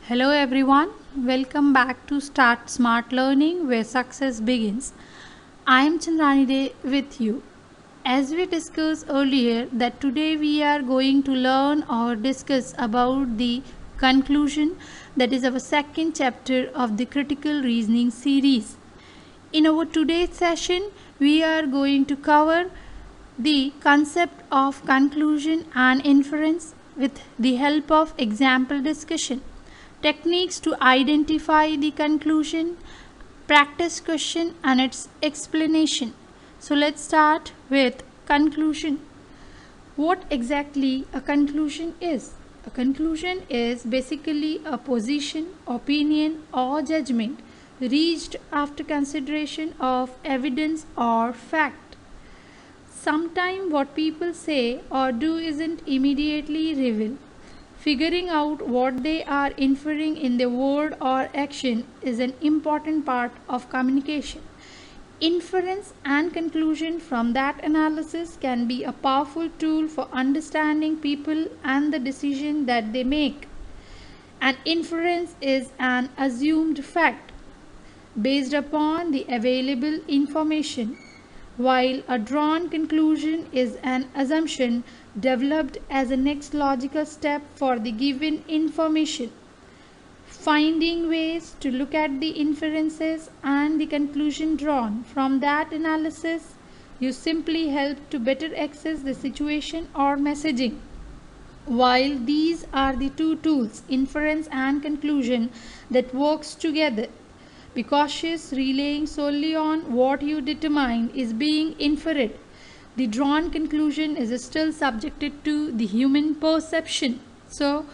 Hello everyone, welcome back to Start Smart Learning where success begins. I am Chandrani Day with you. As we discussed earlier that today we are going to learn or discuss about the conclusion, that is our second chapter of the critical reasoning series. In our today's session we are going to cover the concept of conclusion and inference with the help of example discussion, techniques to identify the conclusion, practice question and its explanation. So let's start with conclusion. What exactly a conclusion is? A conclusion is basically a position, opinion or judgment reached after consideration of evidence or fact. Sometimes what people say or do isn't immediately revealed. Figuring out what they are inferring in their word or action is an important part of communication. Inference and conclusion from that analysis can be a powerful tool for understanding people and the decision that they make. An inference is an assumed fact based upon the available information, while a drawn conclusion is an assumption developed as a next logical step for the given information. Finding ways to look at the inferences and the conclusion drawn from that analysis, you simply help to better access the situation or messaging. While these are the two tools, inference and conclusion, that works together, be cautious relying solely on what you determine is being inferred. The drawn conclusion is still subjected to the human perception. So,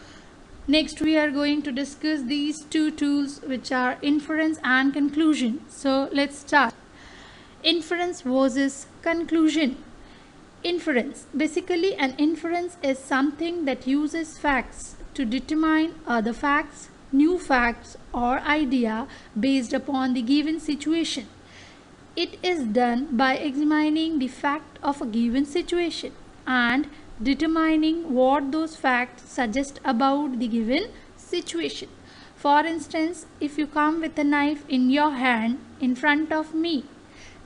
next we are going to discuss these two tools, which are inference and conclusion. So, let's start. Inference versus conclusion. Inference. Basically, an inference is something that uses facts to determine other facts, new facts or idea based upon the given situation. It is done by examining the fact of a given situation and determining what those facts suggest about the given situation. For instance, if you come with a knife in your hand in front of me,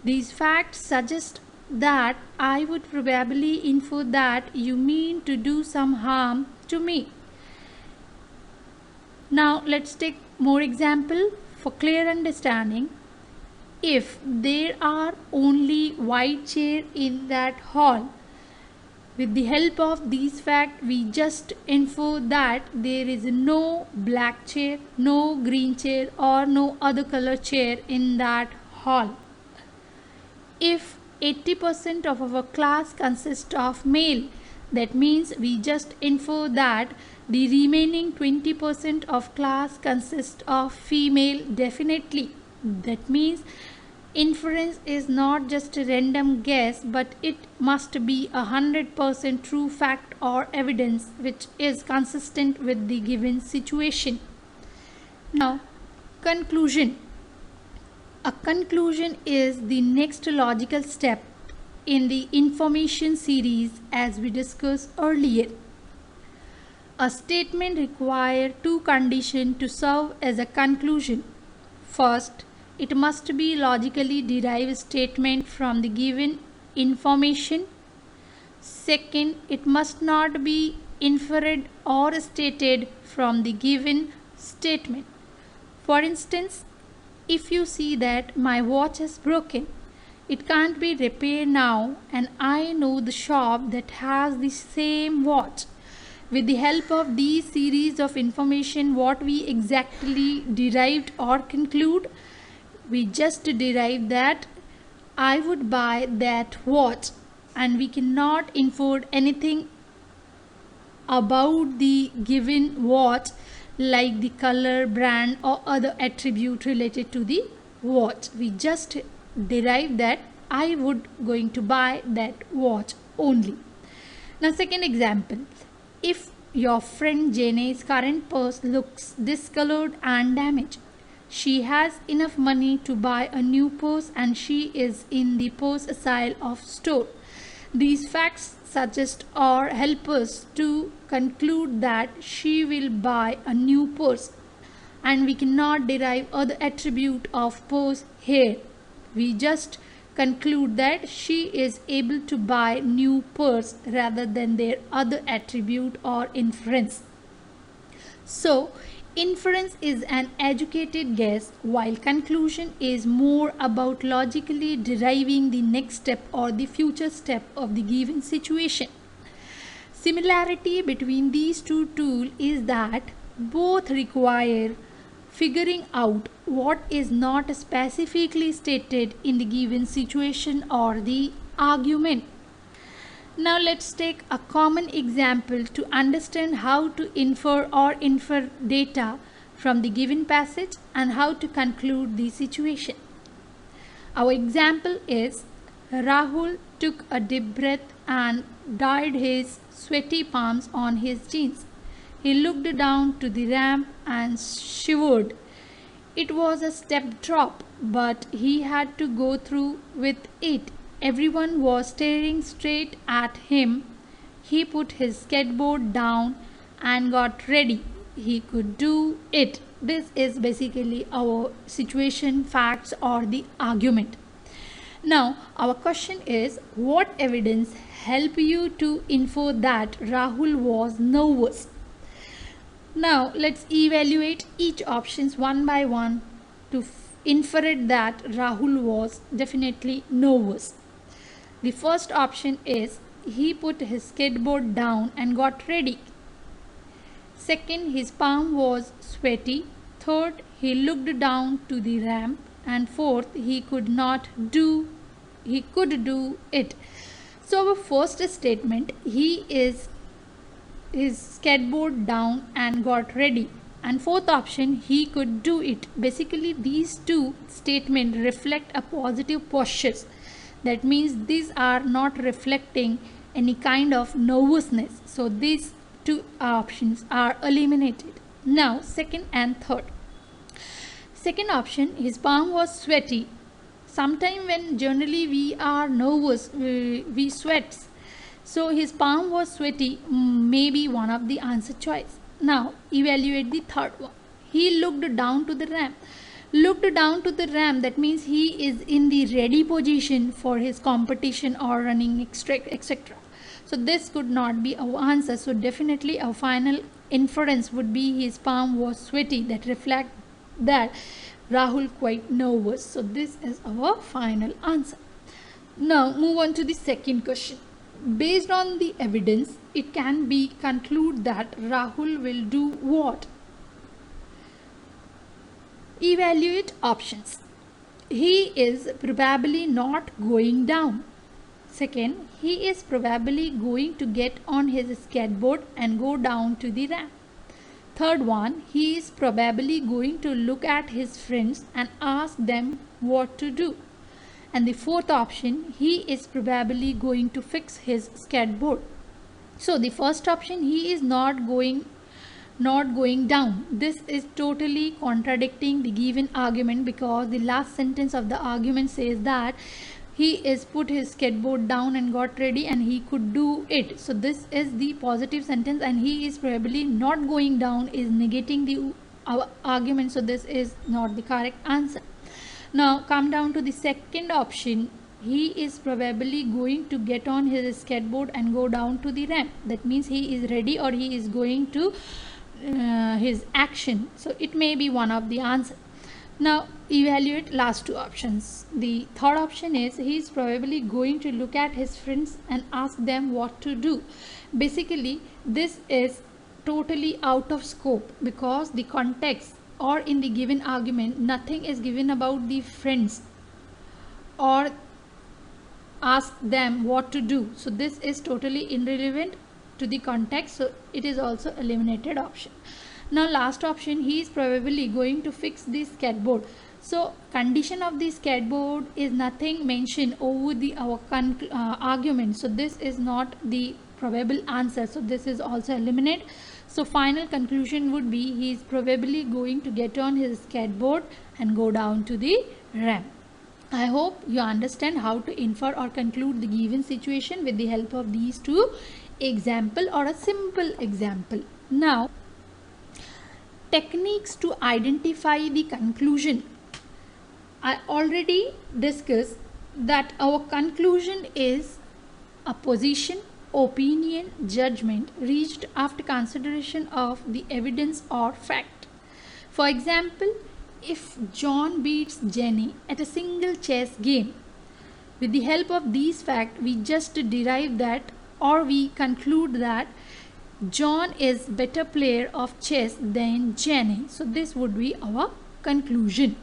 these facts suggest that I would probably infer that you mean to do some harm to me. Now let's take more example for clear understanding. If there are only white chairs in that hall, with the help of these facts we just infer that there is no black chair, no green chair or no other color chair in that hall. If 80% of our class consists of male, that means we just infer that the remaining 20% of class consists of female definitely. That means inference is not just a random guess, but it must be 100% true fact or evidence which is consistent with the given situation. Now, conclusion. A conclusion is the next logical step in the information series as we discussed earlier. A statement requires two conditions to serve as a conclusion. First, it must be logically derived statement from the given information. Second, it must not be inferred or stated from the given statement. For instance, if you see that my watch is broken, it can't be repaired now and I know the shop that has the same watch. With the help of these series of information, what we exactly derived or conclude, we just derive that I would buy that watch, and we cannot infer anything about the given watch like the color, brand or other attribute related to the watch. We just derive that I would going to buy that watch only. Now second example, if your friend Jane's current purse looks discolored and damaged, she has enough money to buy a new purse and she is in the purse aisle of store. These facts suggest or help us to conclude that she will buy a new purse. and we cannot derive other attribute of purse here. We just conclude that she is able to buy new purse rather than their other attribute or inference. So, inference is an educated guess, while conclusion is more about logically deriving the next step or the future step of the given situation. Similarity between these two tools is that both require figuring out what is not specifically stated in the given situation or the argument. Now let's take a common example to understand how to infer data from the given passage and how to conclude the situation. Our example is Rahul took a deep breath and dried his sweaty palms on his jeans. He looked down to the ramp and shivered. It was a step drop, but he had to go through with it. Everyone was staring straight at him. He put his skateboard down and got ready. He could do it. This is basically our situation, facts, or the argument. Now, our question is, what evidence help you to infer that Rahul was nervous? Now, let's evaluate each options one by one to infer it that Rahul was definitely nervous. The first option is he put his skateboard down and got ready. Second, his palm was sweaty. Third, he looked down to the ramp. And fourth, he could do it. So our first statement, he is his skateboard down and got ready, and fourth option, he could do it. Basically these two statements reflect a positive postures. That means these are not reflecting any kind of nervousness, so these two options are eliminated. Now second and third. Second option, his palm was sweaty. Sometime when generally we are nervous, we sweat, so his palm was sweaty, may be one of the answer choice. Now evaluate the third one. He looked down to the ramp. Looked down to the ramp, that means he is in the ready position for his competition or running, etc. So this could not be our answer. So definitely our final inference would be his palm was sweaty. That reflect that Rahul quite nervous. So this is our final answer. Now move on to the second question. Based on the evidence, it can be concluded that Rahul will do what? Evaluate options. He is probably not going down. Second, he is probably going to get on his skateboard and go down to the ramp. Third one, he is probably going to look at his friends and ask them what to do. And the fourth option, he is probably going to fix his skateboard. So the first option, he is not going down. This is totally contradicting the given argument, because the last sentence of the argument says that he is put his skateboard down and got ready and he could do it. So this is the positive sentence, and he is probably not going down is negating our argument. So this is not the correct answer. Now come down to the second option. He is probably going to get on his skateboard and go down to the ramp. That means he is ready, or he is going to his action. So it may be one of the answer. Now evaluate last two options. The third option is he is probably going to look at his friends and ask them what to do. Basically this is totally out of scope, because the context or in the given argument nothing is given about the friends or ask them what to do. So this is totally irrelevant to the context, so it is also eliminated option. Now last option, he is probably going to fix the skateboard. So condition of the skateboard is nothing mentioned over the our argument, so this is not the probable answer, so this is also eliminated. So final conclusion would be he is probably going to get on his skateboard and go down to the ramp. I hope you understand how to infer or conclude the given situation with the help of these two example or a simple example. Now Techniques to identify the conclusion. I already discussed that our conclusion is a position, opinion, judgment reached after consideration of the evidence or fact. For example, if John beats Jenny at a single chess game, with the help of these facts, we just derive that, or we conclude that John is better player of chess than Jenny. So this would be our conclusion.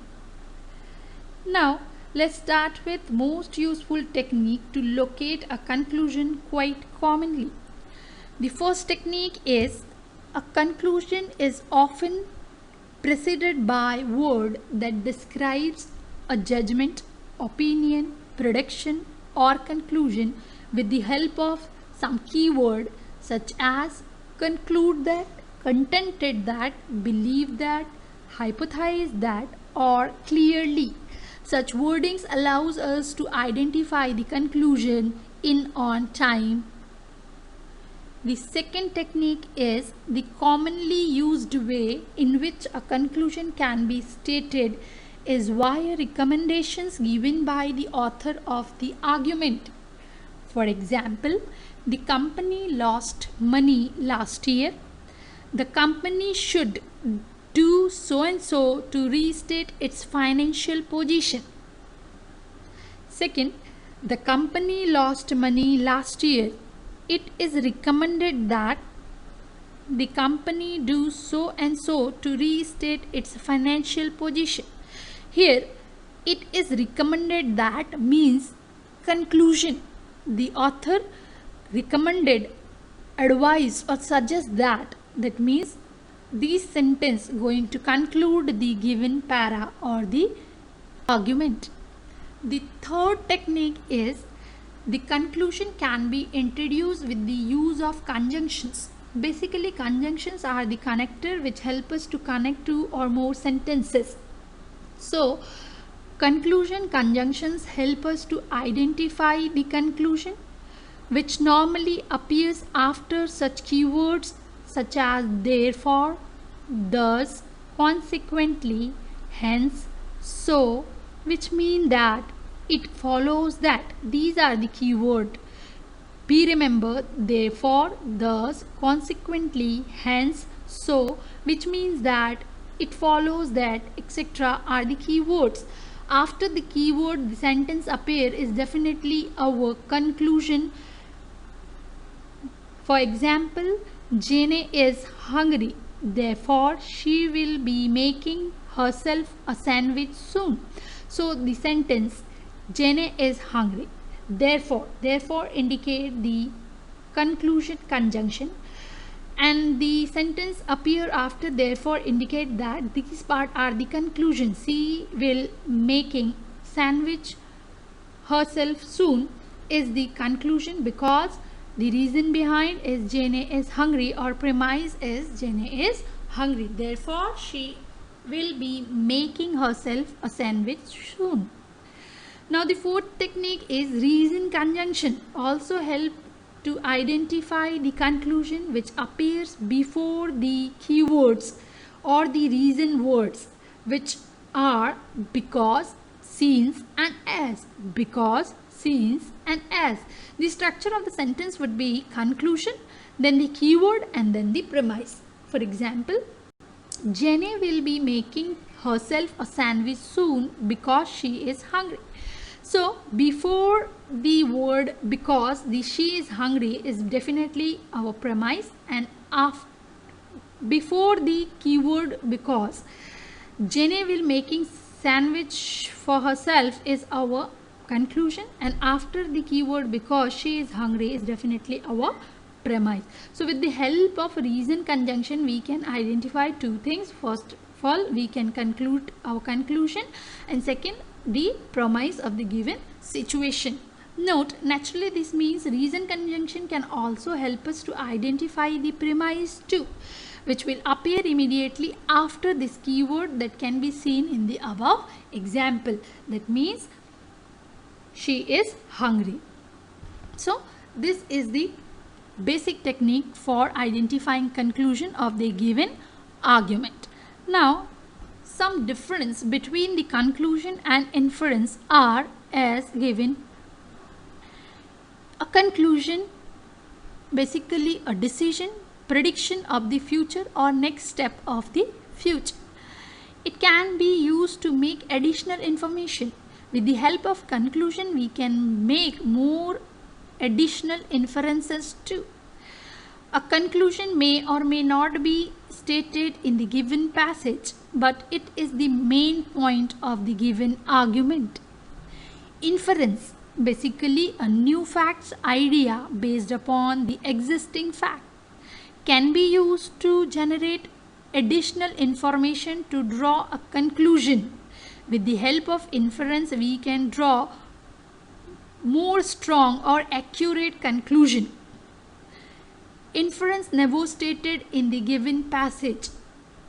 Now let's start with most useful technique to locate a conclusion quite commonly. The first technique is a conclusion is often preceded by word that describes a judgment, opinion, prediction or conclusion with the help of some keyword such as conclude that, contented that, believe that, hypothesize that or clearly. Such wordings allows us to identify the conclusion in on time. The second technique is the commonly used way in which a conclusion can be stated is via recommendations given by the author of the argument. For example, the company lost money last year. The company should do so and so to restate its financial position. Second, the company lost money last year. It is recommended that the company do so and so to restate its financial position. Here, it is recommended that means conclusion. The author recommended, advised or suggest that. That means this sentence going to conclude the given para or the argument. The third technique is the conclusion can be introduced with the use of conjunctions. Basically, conjunctions are the connector which help us to connect two or more sentences. So, conclusion conjunctions help us to identify the conclusion which normally appears after such keywords such as therefore, thus, consequently, hence, so, which mean that it follows that. These are the keyword. Be remember therefore, thus, consequently, hence, so, which means that it follows that, etc. are the keywords. After the keyword the sentence appear is definitely our conclusion. For example, Jane is hungry, therefore she will be making herself a sandwich soon. So the sentence Jane is hungry, therefore indicate the conclusion conjunction, and the sentence appear after therefore indicate that these part are the conclusion. She will making sandwich herself soon is the conclusion because the reason behind is Jane is hungry, or premise is Jane is hungry, therefore she will be making herself a sandwich soon. Now the fourth technique is reason conjunction, also help to identify the conclusion which appears before the keywords or the reason words, which are because, since and as. Because, since and as. The structure of the sentence would be conclusion, then the keyword and then the premise. For example, Jenny will be making herself a sandwich soon because she is hungry. So before the word because, the she is hungry is definitely our premise, and before the keyword because, Jenny will making sandwich for herself is our conclusion, and after the keyword because she is hungry is definitely our premise. So with the help of reason conjunction we can identify two things. First of all, we can conclude our conclusion, and second, the premise of the given situation. Note, naturally this means reason conjunction can also help us to identify the premise too, which will appear immediately after this keyword that can be seen in the above example. That means she is hungry. So this is the basic technique for identifying conclusion of the given argument. Now, some difference between the conclusion and inference are as given. A conclusion, basically a decision, prediction of the future or next step of the future. It can be used to make additional information. With the help of conclusion, we can make more additional inferences too. A conclusion may or may not be stated in the given passage, but it is the main point of the given argument. Inference, basically a new facts idea based upon the existing fact, can be used to generate additional information to draw a conclusion. With the help of inference, we can draw more strong or accurate conclusion. Inference never stated in the given passage.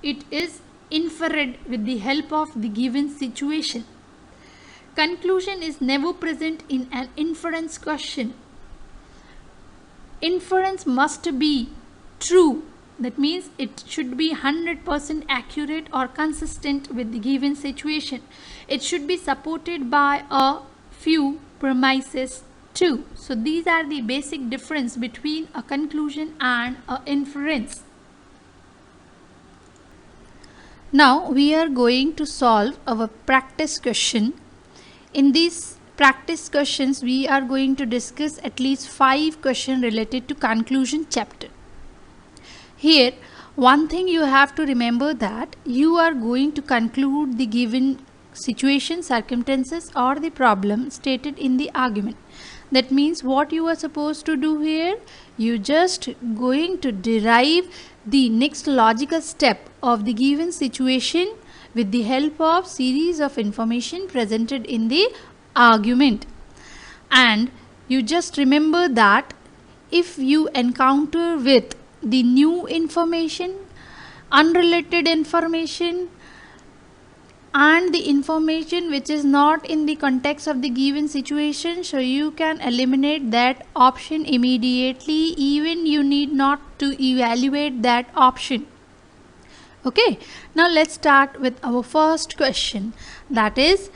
It is inferred with the help of the given situation. Conclusion is never present in an inference question. Inference must be true. That means it should be 100% accurate or consistent with the given situation. It should be supported by a few premises too. So these are the basic difference between a conclusion and an inference. Now we are going to solve our practice question. In these practice questions, we are going to discuss at least 5 questions related to conclusion chapter. Here, one thing you have to remember that you are going to conclude the given situation, circumstances or the problem stated in the argument. That means what you are supposed to do here, you just going to derive the next logical step of the given situation with the help of series of information presented in the argument. And you just remember that if you encounter with the new information, unrelated information and the information which is not in the context of the given situation, so you can eliminate that option immediately, even you need not to evaluate that option. Okay, now let's start with our first question, that is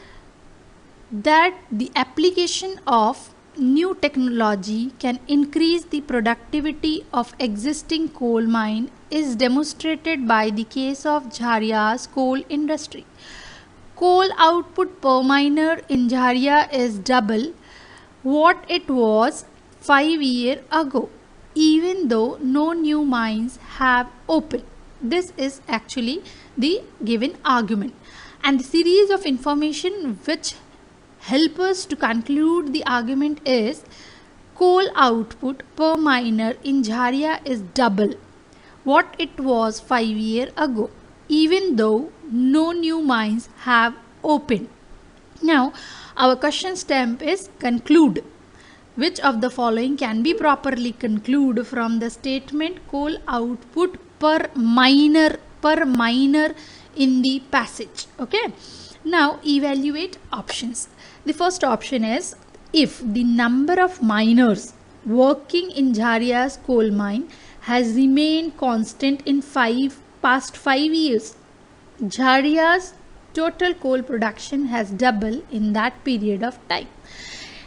that the application of new technology can increase the productivity of existing coal mine is demonstrated by the case of Jharia's coal industry. Coal output per miner in Jharia is double what it was 5 years ago, even though no new mines have opened. This is actually the given argument, and the series of information which help us to conclude the argument is coal output per miner in Jharia is double what it was 5 years ago, even though no new mines have opened. Now our question stamp is conclude. Which of the following can be properly concluded from the statement coal output per miner in the passage? Okay, now evaluate options. The first option is if the number of miners working in Jharia's coal mine has remained constant in past 5 years, Jharia's total coal production has doubled in that period of time.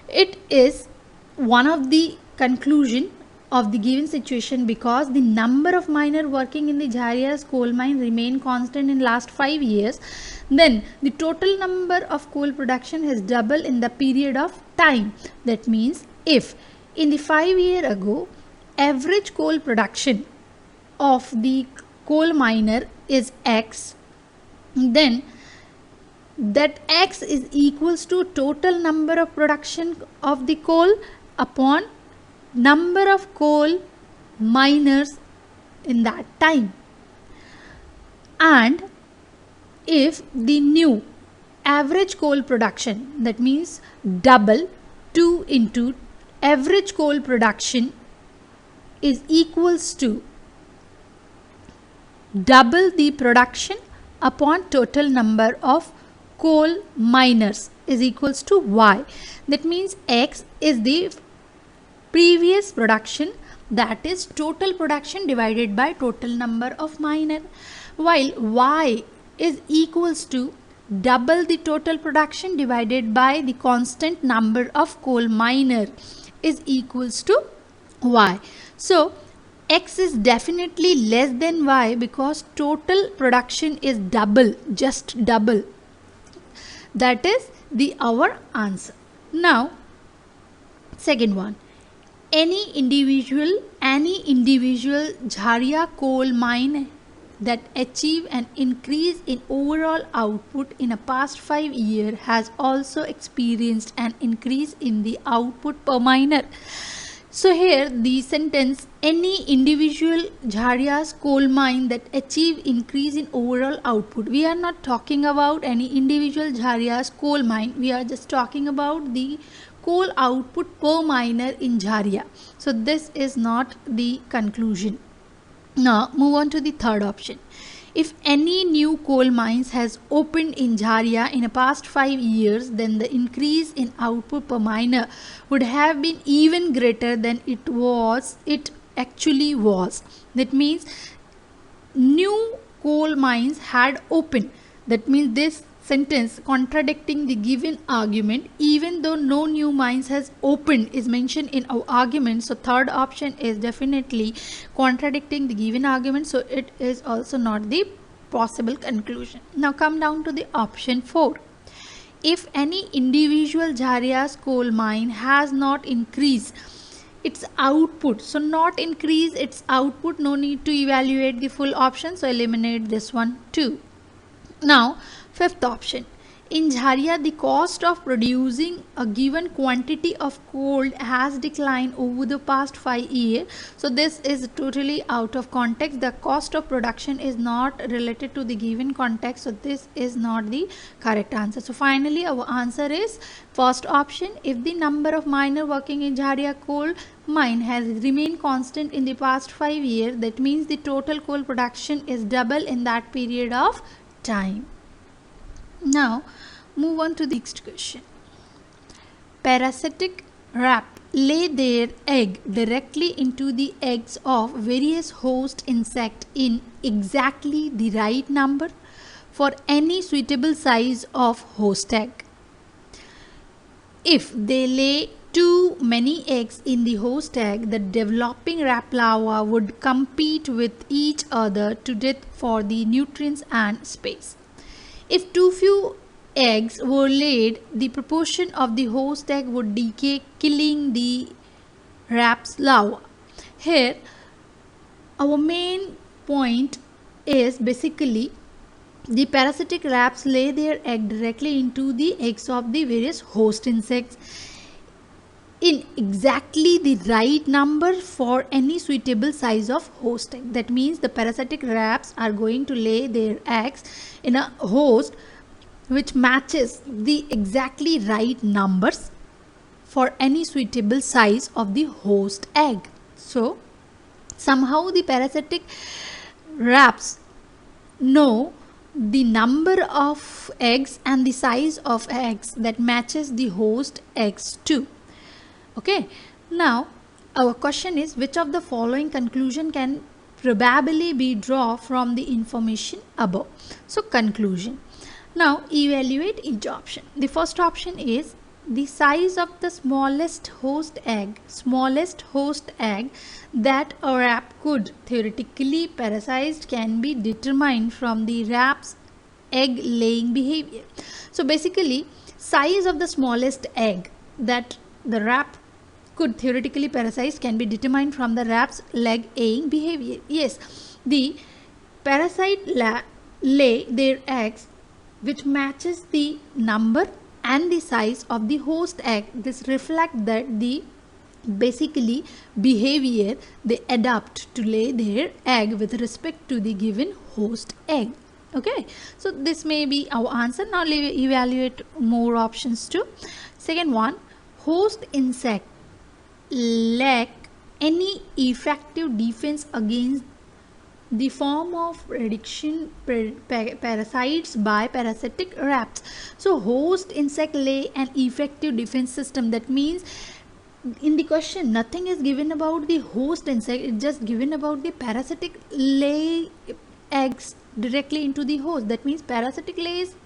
It is one of the conclusion of the given situation because the number of miners working in the Jharia's coal mine remain constant in last 5 years. Then the total number of coal production has doubled in the period of time. That means if in the 5 years ago average coal production of the coal miner is X, then that X is equals to total number of production of the coal upon number of coal miners in that time. And if the new average coal production, that means double 2 into average coal production is equals to double the production upon total number of coal miners is equals to Y. That means X is the previous production, that is total production divided by total number of miner. while Y is equals to double the total production divided by the constant number of coal miner is equals to Y. So X is definitely less than Y because total production is double, just double. That is our answer. Now second one, any individual Jharia coal mine that achieve an increase in overall output in a past 5 years has also experienced an increase in the output per miner. So here the sentence, any individual Jharia's coal mine that achieve increase in overall output. We are not talking about any individual Jharia's coal mine. We are just talking about the coal output per miner in Jharia. So this is not the conclusion. Now move on to the third option. If any new coal mines has opened in Jharia in the past 5 years, then the increase in output per miner would have been even greater than it actually was. That means new coal mines had opened. That means this sentence contradicting the given argument, even though no new mines has opened is mentioned in our argument. So third option is definitely contradicting the given argument, so it is also not the possible conclusion. Now come down to the option 4. If any individual Jharia's coal mine has not increased its output, so not increase its output, no need to evaluate the full option, so eliminate this one too. Now fifth option, in Jharia the cost of producing a given quantity of coal has declined over the past 5 years. So this is totally out of context. The cost of production is not related to the given context, so this is not the correct answer. So finally our answer is first option. If the number of miner working in Jharia coal mine has remained constant in the past 5 years, that means the total coal production is double in that period of time. Now move on to the next question. Parasitic rap lay their egg directly into the eggs of various host insect in exactly the right number for any suitable size of host egg. If they lay too many eggs in the host egg, the developing rap larvae would compete with each other to death for the nutrients and space. If too few eggs were laid, the proportion of the host egg would decay, killing the rap's larva. Here, our main point is basically the parasitic rats lay their egg directly into the eggs of the various host insects in exactly the right number for any suitable size of host egg. That means the parasitic rats are going to lay their eggs in a host which matches the exactly right numbers for any suitable size of the host egg. So somehow the parasitic rats know the number of eggs and the size of eggs that matches the host eggs too. Okay, now our question is, which of the following conclusion can probably be drawn from the information above? So conclusion. Now evaluate each option. The first option is the size of the smallest host egg that a rat could theoretically parasite can be determined from the rat's egg laying behavior. So basically, size of the smallest egg that the rat could theoretically parasite can be determined from the rat's leg laying behavior. Yes, the parasite lay their eggs which matches the number and the size of the host egg. This reflects that the basically behavior they adapt to lay their egg with respect to the given host egg. Okay, so this may be our answer. Now evaluate more options too. Second one, host insect lack any effective defense against the form of reduction parasites by parasitic rats. So host insect lay an effective defense system. That means in the question nothing is given about the host insect, it's just given about the parasitic lay eggs directly into the host. That means parasitic lays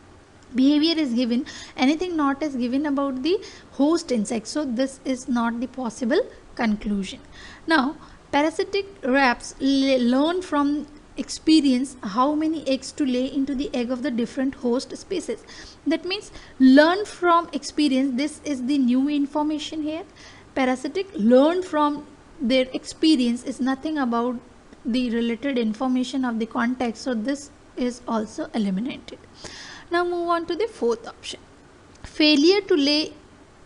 behavior is given, anything not is given about the host insect. So this is not the possible conclusion. Now parasitic rats learn from experience how many eggs to lay into the egg of the different host species. That means learn from experience, this is the new information here. Parasitic learn from their experience is nothing about the related information of the context, so this is also eliminated. Now move on to the fourth option. Failure to lay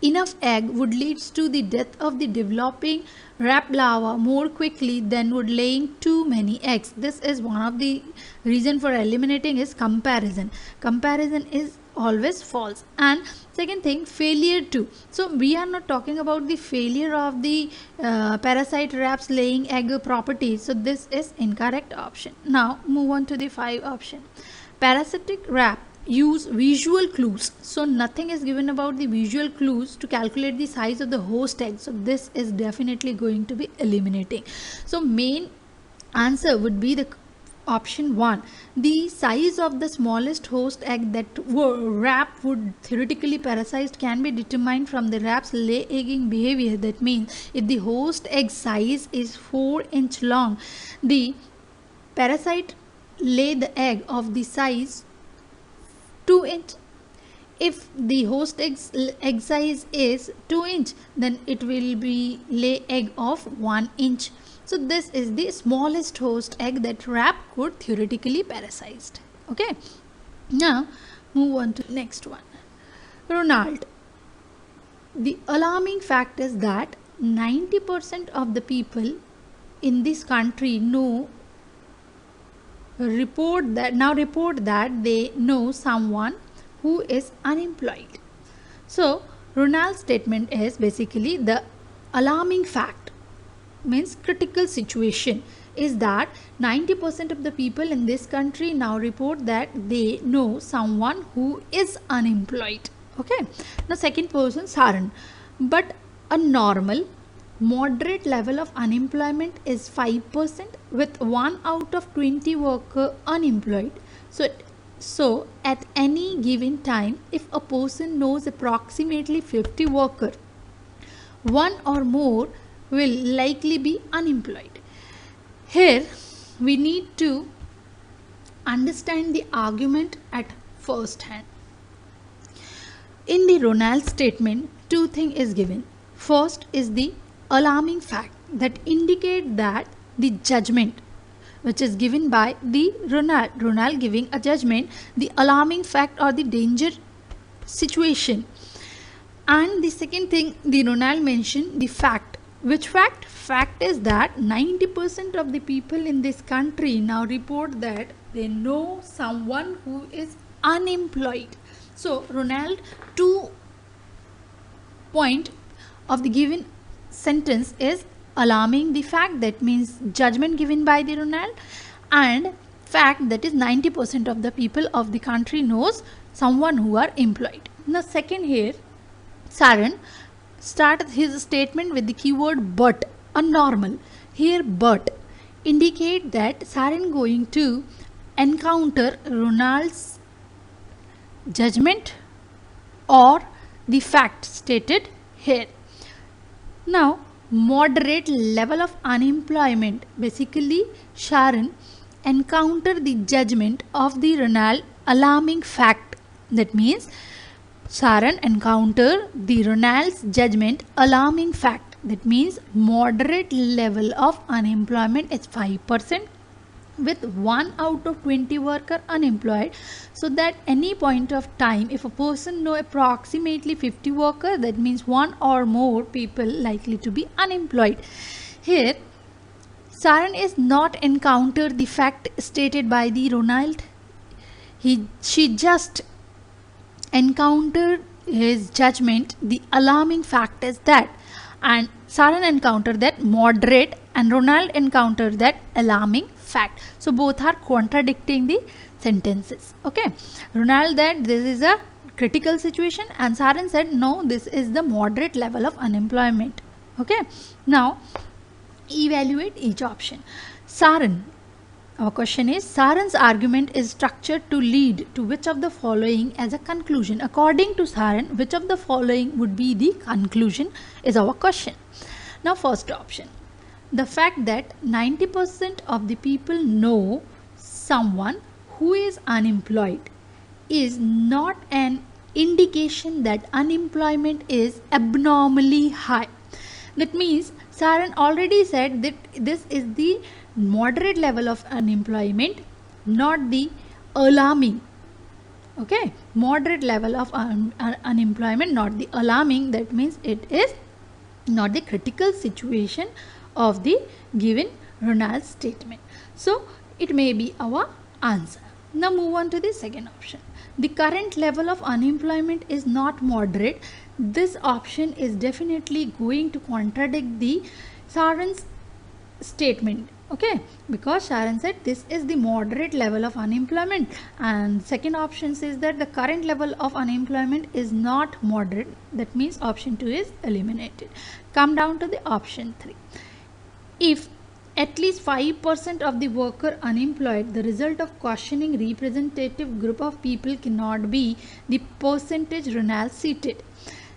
enough egg would lead to the death of the developing rat larva more quickly than would laying too many eggs. This is one of the reason for eliminating is comparison. Comparison is always false. And second thing, failure to. So we are not talking about the failure of the parasite rats laying egg properties. So this is incorrect option. Now move on to the 5 option. Parasitic rat use visual clues. So nothing is given about the visual clues to calculate the size of the host egg. So this is definitely going to be eliminating. So main answer would be the option 1. The size of the smallest host egg that rat would theoretically parasite can be determined from the rat's lay egging behavior. That means if the host egg size is 4-inch long, the parasite lay the egg of the size 2-inch. If the host egg size is 2-inch, then it will be lay egg of 1-inch. So this is the smallest host egg that rat could theoretically parasite. Okay. Now move on to next one. Ronald. The alarming fact is that 90% of the people in this country report that they know someone who is unemployed. So Ronald's statement is basically the alarming fact, means critical situation, is that 90% of the people in this country now report that they know someone who is unemployed. Okay. Now second person, Saran. But a normal moderate level of unemployment is 5% with 1 out of 20 worker unemployed. So at any given time, if a person knows approximately 50 worker, 1 or more will likely be unemployed. Here we need to understand the argument at first hand. In the Ronald statement, 2 things is given. First is the alarming fact that indicate that the judgment which is given by the Ronald giving a judgment, the alarming fact or the danger situation. And the second thing the Ronald mentioned, the fact. Which fact? Fact is that 90% of the people in this country now report that they know someone who is unemployed. So Ronald 2 point of the given sentence is alarming, the fact, that means judgment given by the Ronald, and fact, that is 90% of the people of the country knows someone who are employed. Now second here, Saran started his statement with the keyword but, a normal. Here but indicate that Saran going to encounter Ronald's judgment or the fact stated here. Now moderate level of unemployment, basically Sharon encounter the judgment of the Ronald alarming fact. That means Sharon encounter the Ronald's judgment alarming fact. That means moderate level of unemployment is 5% with 1 out of 20 worker unemployed. So that any point of time, if a person know approximately 50 worker, that means 1 or more people likely to be unemployed. Here Saran is not encounter the fact stated by the Ronald. She just encountered his judgment. The alarming fact is that, and Saran encountered that moderate and Ronald encountered that alarming fact. So both are contradicting the sentences. Okay. Ronald that this is a critical situation and Saran said no, this is the moderate level of unemployment. Okay. Now evaluate each option. Saran, Our question is, Saran's argument is structured to lead to which of the following as a conclusion? According to Saran, which of the following would be the conclusion is our question. Now, first option, the fact that 90% of the people know someone who is unemployed is not an indication that unemployment is abnormally high. That means Saran already said that this is the moderate level of unemployment, not the alarming. Okay, moderate level of unemployment, not the alarming. That means it is not the critical situation of the given Ronald's statement. So it may be our answer. Now move on to the second option. The current level of unemployment is not moderate. This option is definitely going to contradict the Saran's statement. Okay, because Saran said this is the moderate level of unemployment, and second option says that the current level of unemployment is not moderate. That means option 2 is eliminated. Come down to the option 3. If at least 5% of the worker unemployed, the result of questioning representative group of people cannot be the percentage Ronald cited.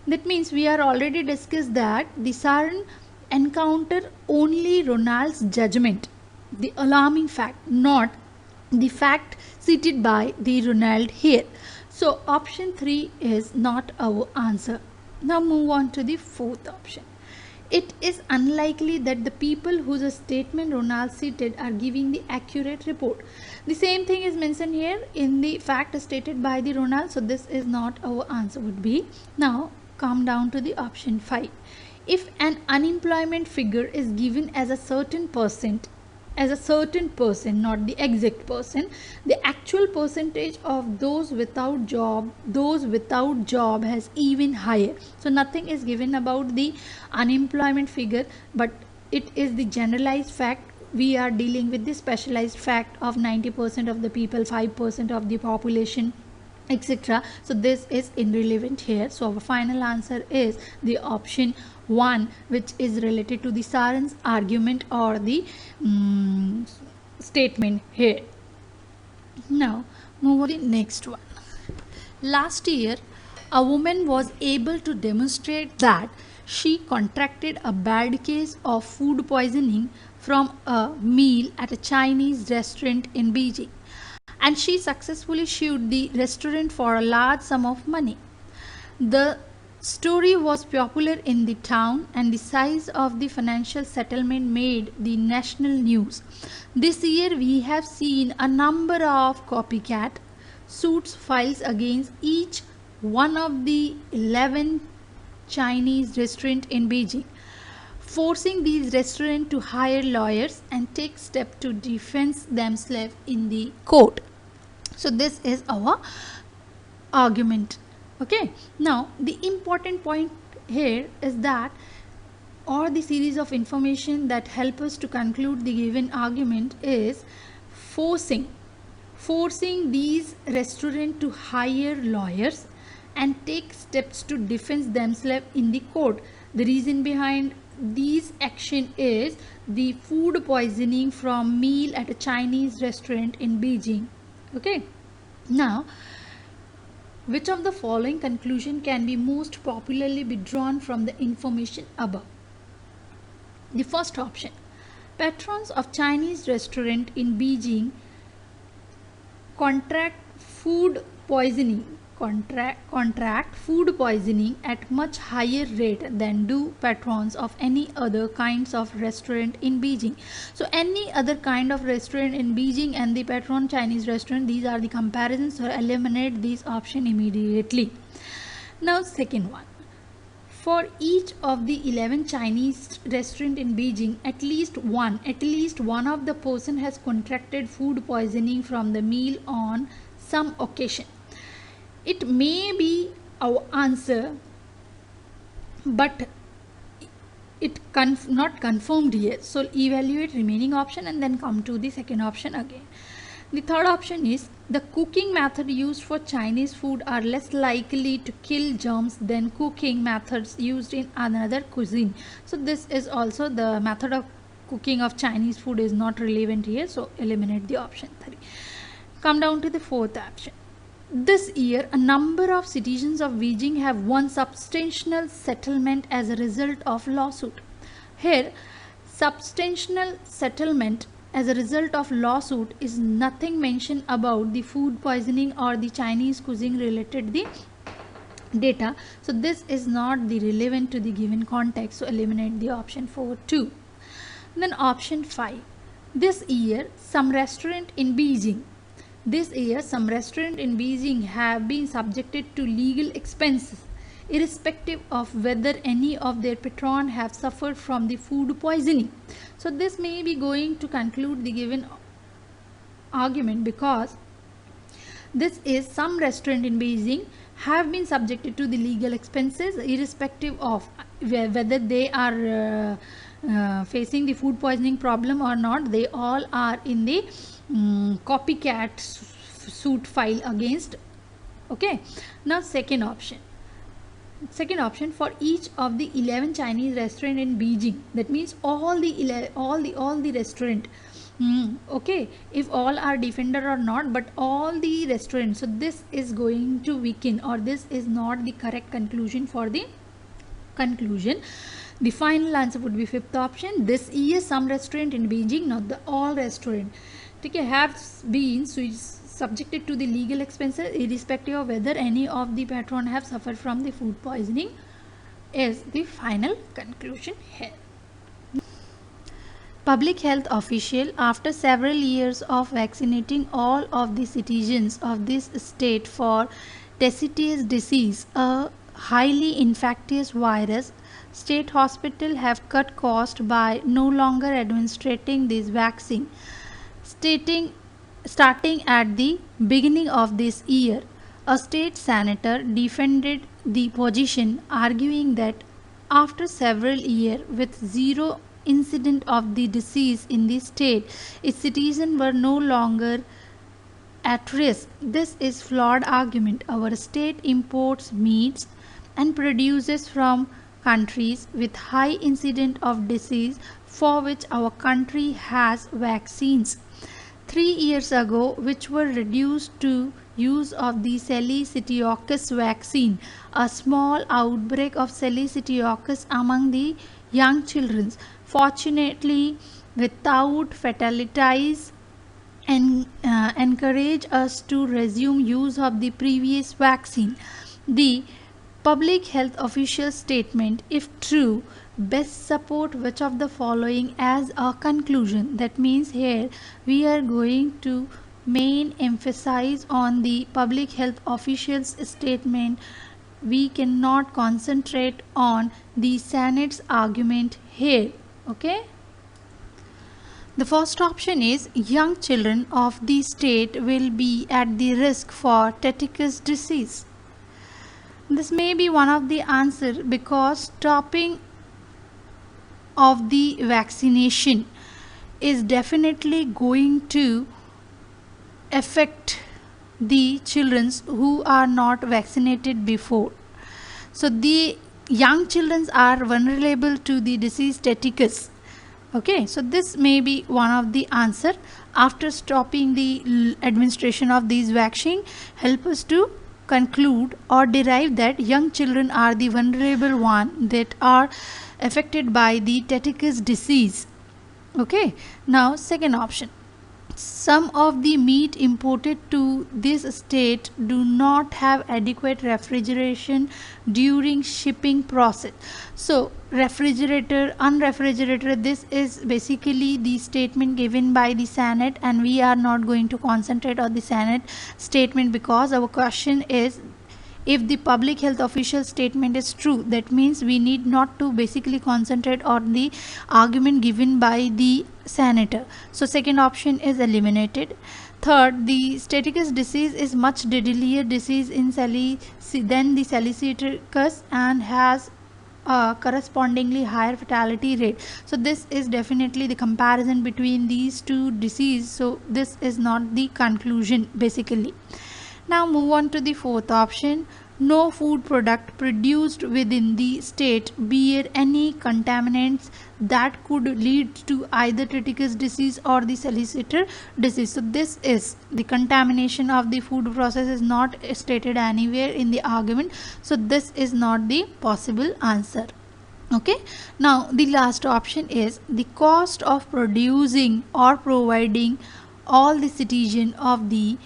That means we are already discussed that the Saran encounter only Ronald's judgment, the alarming fact, not the fact cited by the Ronald here. So option 3 is not our answer. Now move on to the fourth option. It is unlikely that the people whose statement Ronald cited are giving the accurate report. The same thing is mentioned here in the fact stated by the Ronald. So this is not our answer would be. Now come down to the option 5. If an unemployment figure is given as a certain percent, not the exact person, the actual percentage of those without job has even higher. So nothing is given about the unemployment figure, but it is the generalized fact. We are dealing with the specialized fact of 90% of the people, 5% of the population, etc. So this is irrelevant here. So our final answer is the option 1, which is related to the Saran's argument or the statement here. Now move on to the next one. Last year, a woman was able to demonstrate that she contracted a bad case of food poisoning from a meal at a Chinese restaurant in Beijing, and she successfully sued the restaurant for a large sum of money. The story was popular in the town, and the size of the financial settlement made the national news. This year we have seen a number of copycat suits filed against each one of the 11 Chinese restaurants in Beijing, forcing these restaurants to hire lawyers and take steps to defend themselves in the court. So this is our argument. Okay, now the important point here is that, or the series of information that help us to conclude the given argument is forcing these restaurants to hire lawyers and take steps to defend themselves in the court. The reason behind these action is the food poisoning from meal at a Chinese restaurant in Beijing. Okay, now which of the following conclusion can be most popularly be drawn from the information above? The first option, patrons of Chinese restaurant in Beijing contract food poisoning at much higher rate than do patrons of any other kinds of restaurant in Beijing. So any other kind of restaurant in Beijing and the patron Chinese restaurant, these are the comparisons, so eliminate these option immediately. Now second one, for each of the 11 Chinese restaurant in Beijing, at least one of the person has contracted food poisoning from the meal on some occasion. It may be our answer, but it not confirmed here. So evaluate remaining option and then come to the second option again. The third option is the cooking method used for Chinese food are less likely to kill germs than cooking methods used in another cuisine. So this is also the method of cooking of Chinese food is not relevant here, so eliminate the option 3. Come down to the fourth option. This year, a number of citizens of Beijing have won substantial settlement as a result of lawsuit. Here, substantial settlement as a result of lawsuit is nothing mentioned about the food poisoning or the Chinese cuisine related the data. So this is not the relevant to the given context. So eliminate the option 4 too. Then option 5. This year, some restaurant in Beijing have been subjected to legal expenses, irrespective of whether any of their patrons have suffered from the food poisoning. So this may be going to conclude the given argument, because this is some restaurant in Beijing have been subjected to the legal expenses, irrespective of whether they are facing the food poisoning problem or not. They all are in the copycat suit file against. Okay, now second option, for each of the 11 Chinese restaurant in Beijing, that means all the restaurant, okay, if all are defender or not, but all the restaurants. So this is going to weaken, or this is not the correct conclusion for the conclusion. The final answer would be fifth option. This year, some restaurant in Beijing, not the all restaurant, okay, have been subjected to the legal expenses, irrespective of whether any of the patron have suffered from the food poisoning, is the final conclusion here. Public health official, after several years of vaccinating all of the citizens of this state for Tasseter's disease, a highly infectious virus, state hospital have cut cost by no longer administering this vaccine. Starting at the beginning of this year, a state senator defended the position, arguing that after several years with zero incident of the disease in the state, its citizens were no longer at risk. This is flawed argument. Our state imports meats and produces from countries with high incident of disease, for which our country has vaccines 3 years ago, which were reduced to use of the Seleuciotis vaccine. A small outbreak of Seleuciotis among the young children, fortunately without fatalities, and encourage us to resume use of the previous vaccine. The public health official statement, if true, best support which of the following as a conclusion. That means here we are going to main emphasize on the public health officials statement. We cannot concentrate on the Senate's argument here. Okay. The first option is young children of the state will be at the risk for tetanus disease. This may be one of the answer, because stopping of the vaccination is definitely going to affect the children who are not vaccinated before. So the young children are vulnerable to the disease tetanus. Okay, so this may be one of the answer. After stopping the administration of these vaccine, help us to conclude or derive that young children are the vulnerable one that are affected by the tetanus disease. Okay, now second option, some of the meat imported to this state do not have adequate refrigeration during shipping process. So refrigerator, unrefrigerated, this is basically the statement given by the Senate, and we are not going to concentrate on the Senate statement, because our question is if the public health official statement is true. That means we need not to basically concentrate on the argument given by the senator. So second option is eliminated. Third, the tetanus disease is much deadlier disease in than the Seleuciotis and has a correspondingly higher fatality rate. So this is definitely the comparison between these two diseases. So this is not the conclusion basically. Now move on to the fourth option. No food product produced within the state bear any contaminants that could lead to either triticus disease or the solicitor disease. So this is the contamination of the food process is not stated anywhere in the argument. So this is not the possible answer. Okay, now the last option is the cost of producing or providing all the citizen of the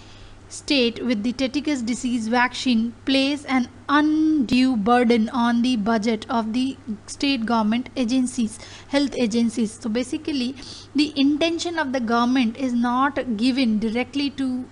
state with the tetanus disease vaccine plays an undue burden on the budget of the state government agencies, health agencies. So basically the intention of the government is not given directly to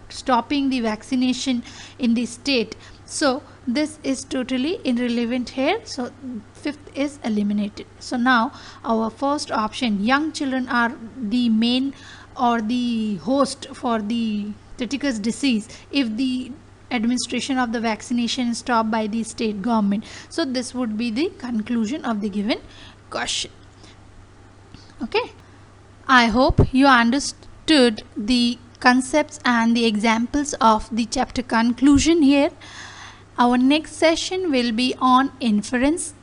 stopping the vaccination in the state. So this is totally irrelevant here. So fifth is eliminated. So now our first option, young children are the main or the host for the triticus disease if the administration of the vaccination is stopped by the state government. So this would be the conclusion of the given question. Okay, I hope you understood the concepts and the examples of the chapter conclusion here. Our next session will be on inference.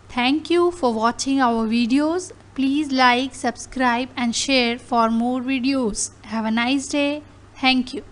Thank you for watching our videos. Please like, subscribe and share for more videos. Have a nice day. Thank you.